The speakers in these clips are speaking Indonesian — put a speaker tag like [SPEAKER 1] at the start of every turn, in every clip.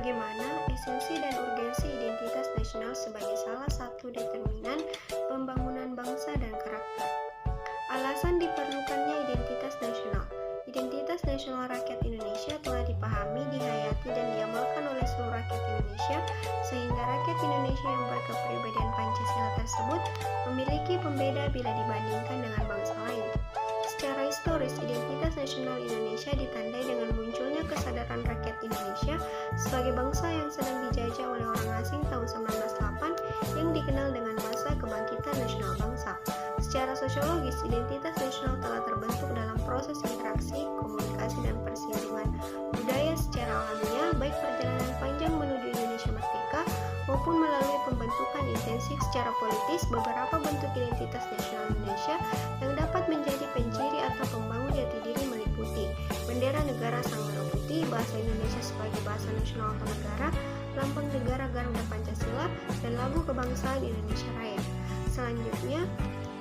[SPEAKER 1] bagaimana esensi dan urgensi identitas nasional sebagai salah satu determinan pembangunan bangsa dan karakter. Alasan diperlukannya identitas nasional. Identitas nasional rakyat Indonesia telah dipahami, dihayati, dan diamalkan oleh seluruh rakyat Indonesia, sehingga rakyat Indonesia yang berkepribadian Pancasila tersebut memiliki pembeda bila dibandingkan dengan bangsa lain. Secara historis, identitas nasional Indonesia ditandai dengan munculnya kesadaran rakyat Indonesia sebagai bangsa yang sedang dijajah oleh orang asing tahun 1908 yang dikenal dengan masa kebangkitan nasional bangsa. Secara sosiologis, identitas nasional telah terbentuk dalam proses interaksi, komunikasi, dan persinggungan budaya secara alamiah, baik perjalanan panjang menuju Indonesia merdeka maupun melalui pembentukan intensif secara politis. Beberapa bentuk identitas nasional Indonesia yang dapat menjadi penciri atau pembangun jati diri meliputi bendera negara sang merah putih, bahasa Indonesia sebagai bahasa nasional atau negara, lambang negara Garuda Pancasila, dan lagu kebangsaan Indonesia Raya. Selanjutnya,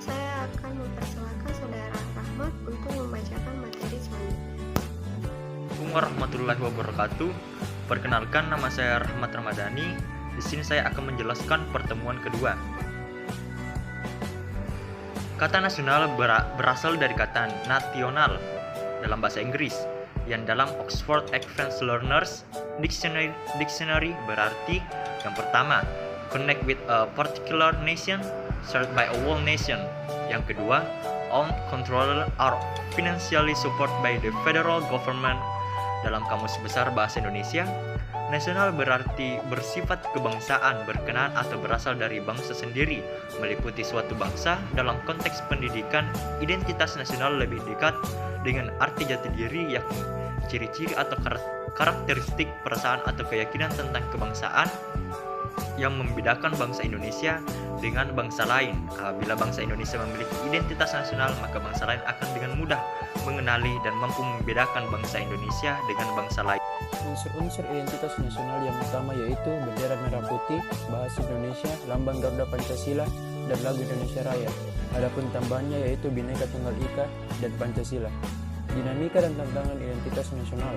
[SPEAKER 1] saya akan mempersilakan Saudara Rahmat untuk membacakan materi selanjutnya.
[SPEAKER 2] Assalamualaikum warahmatullahi wabarakatuh. Perkenalkan, nama saya Rahmat Ramadhani. Di sini saya akan menjelaskan pertemuan kedua. Kata nasional berasal dari kata national dalam bahasa Inggris, yang dalam Oxford Advanced Learners Dictionary berarti yang pertama, connect with a particular nation, served by a whole nation. Yang kedua, owned, controlled, or financially support by the federal government. Dalam Kamus Besar Bahasa Indonesia, nasional berarti bersifat kebangsaan, berkenaan atau berasal dari bangsa sendiri, meliputi suatu bangsa. Dalam konteks pendidikan, identitas nasional lebih dekat dengan arti jati diri, yakni ciri-ciri atau karakteristik perasaan atau keyakinan tentang kebangsaan yang membedakan bangsa Indonesia dengan bangsa lain. Bila bangsa Indonesia memiliki identitas nasional, maka bangsa lain akan dengan mudah mengenali dan mampu membedakan bangsa Indonesia dengan bangsa lain.
[SPEAKER 3] Unsur-unsur identitas nasional yang utama yaitu bendera merah putih, bahasa Indonesia, lambang Garuda Pancasila, dan lagu Indonesia Raya. Adapun tambahannya yaitu Bhinneka Tunggal Ika dan Pancasila. Dinamika dan tantangan identitas nasional,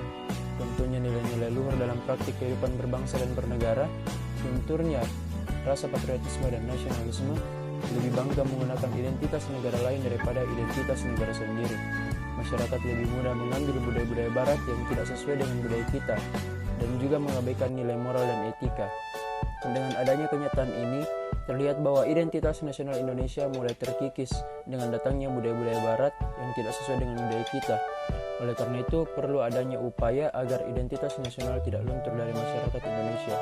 [SPEAKER 3] tentunya nilai-nilai luhur dalam praktik kehidupan berbangsa dan bernegara, lunturnya rasa patriotisme dan nasionalisme, lebih bangga menggunakan identitas negara lain daripada identitas negara sendiri. Masyarakat lebih mudah mengambil budaya-budaya barat yang tidak sesuai dengan budaya kita, dan juga mengabaikan nilai moral dan etika. Dengan adanya kenyataan ini, terlihat bahwa identitas nasional Indonesia mulai terkikis dengan datangnya budaya-budaya barat yang tidak sesuai dengan budaya kita. Oleh karena itu, perlu adanya upaya agar identitas nasional tidak luntur dari masyarakat Indonesia.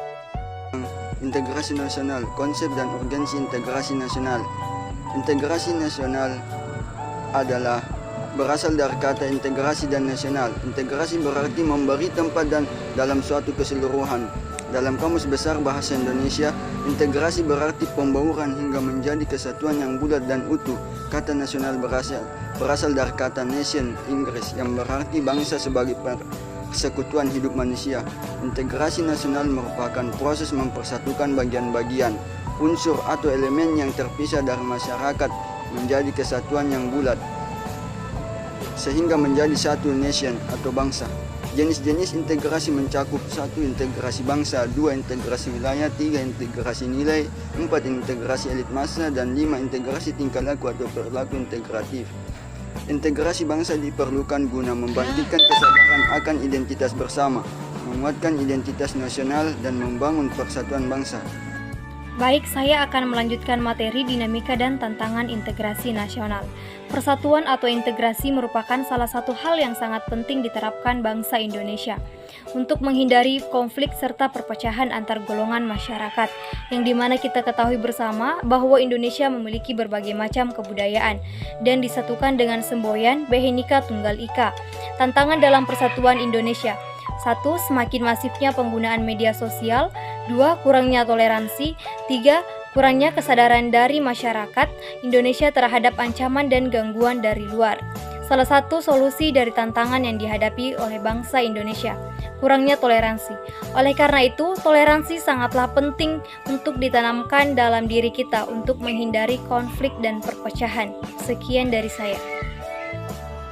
[SPEAKER 4] Integrasi nasional, konsep dan urgensi integrasi nasional. Integrasi nasional adalah berasal dari kata integrasi dan nasional. Integrasi berarti memberi tempat dan dalam suatu keseluruhan. Dalam Kamus Besar Bahasa Indonesia, integrasi berarti pembauran hingga menjadi kesatuan yang bulat dan utuh. Kata nasional berasal dari kata nation Inggris yang berarti bangsa sebagai persekutuan hidup manusia. Integrasi nasional merupakan proses mempersatukan bagian-bagian, unsur atau elemen yang terpisah dari masyarakat menjadi kesatuan yang bulat, sehingga menjadi satu nation atau bangsa. Jenis-jenis integrasi mencakup 1. Integrasi bangsa, 2. Integrasi wilayah, 3. Integrasi nilai, 4. Integrasi elit massa, dan 5. Integrasi tingkah laku atau perilaku integratif. Integrasi bangsa diperlukan guna membangkitkan kesadaran akan identitas bersama, menguatkan identitas nasional, dan membangun persatuan bangsa.
[SPEAKER 5] Baik, saya akan melanjutkan materi dinamika dan tantangan integrasi nasional. Persatuan atau integrasi merupakan salah satu hal yang sangat penting diterapkan bangsa Indonesia untuk menghindari konflik serta perpecahan antar golongan masyarakat, yang dimana kita ketahui bersama bahwa Indonesia memiliki berbagai macam kebudayaan dan disatukan dengan semboyan Bhinneka Tunggal Ika. Tantangan dalam persatuan Indonesia: 1. Semakin masifnya penggunaan media sosial. 2. Kurangnya toleransi. 3. Kurangnya kesadaran dari masyarakat Indonesia terhadap ancaman dan gangguan dari luar. Salah satu solusi dari tantangan yang dihadapi oleh bangsa Indonesia, kurangnya toleransi. Oleh karena itu, toleransi sangatlah penting untuk ditanamkan dalam diri kita untuk menghindari konflik dan perpecahan. Sekian dari saya.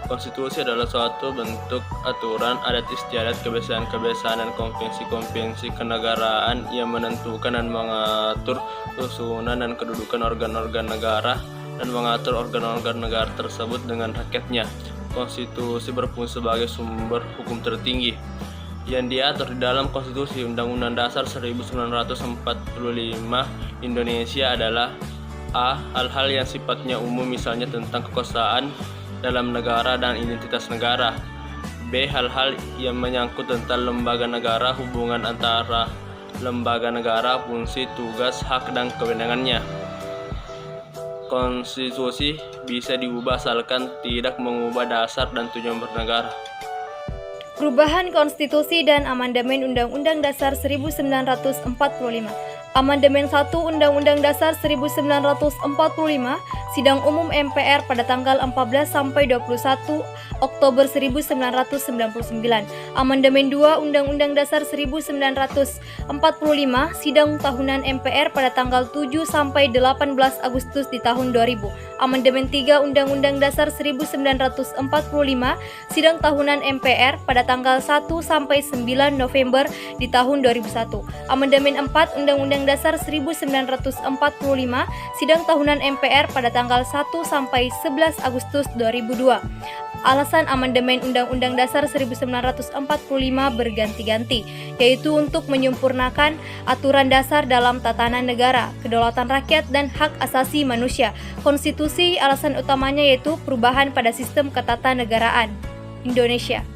[SPEAKER 6] Konstitusi adalah suatu bentuk aturan, adat istiadat, kebiasaan-kebiasaan, dan konvensi-konvensi kenegaraan yang menentukan dan mengatur susunan dan kedudukan organ-organ negara dan mengatur organ-organ negara tersebut dengan rakyatnya. Konstitusi berfungsi sebagai sumber hukum tertinggi. Yang diatur di dalam Konstitusi Undang-Undang Dasar 1945 Indonesia adalah A. Hal-hal yang sifatnya umum, misalnya tentang kekuasaan dalam negara dan identitas negara. B. Hal-hal yang menyangkut tentang lembaga negara, hubungan antara lembaga negara, fungsi, tugas, hak, dan kewenangannya. Konstitusi bisa diubah asalkan tidak mengubah dasar dan tujuan bernegara.
[SPEAKER 5] Perubahan Konstitusi dan Amandemen Undang-Undang Dasar 1945. Amandemen 1 Undang-Undang Dasar 1945, Sidang Umum MPR pada tanggal 14 sampai 21 Oktober 1999. Amandemen 2 Undang-Undang Dasar 1945, Sidang Tahunan MPR pada tanggal 7 sampai 18 Agustus di tahun 2000. Amandemen 3 Undang-Undang Dasar 1945, Sidang Tahunan MPR pada tanggal 1 sampai 9 November di tahun 2001. Amandemen 4 Undang-Undang Dasar 1945, Sidang Tahunan MPR pada tanggal 1 sampai 11 Agustus 2002. Alasan amandemen Undang-Undang Dasar 1945 berganti-ganti, yaitu untuk menyempurnakan aturan dasar dalam tatanan negara, kedaulatan rakyat, dan hak asasi manusia. Konstitusi alasan utamanya yaitu perubahan pada sistem ketatanegaraan Indonesia.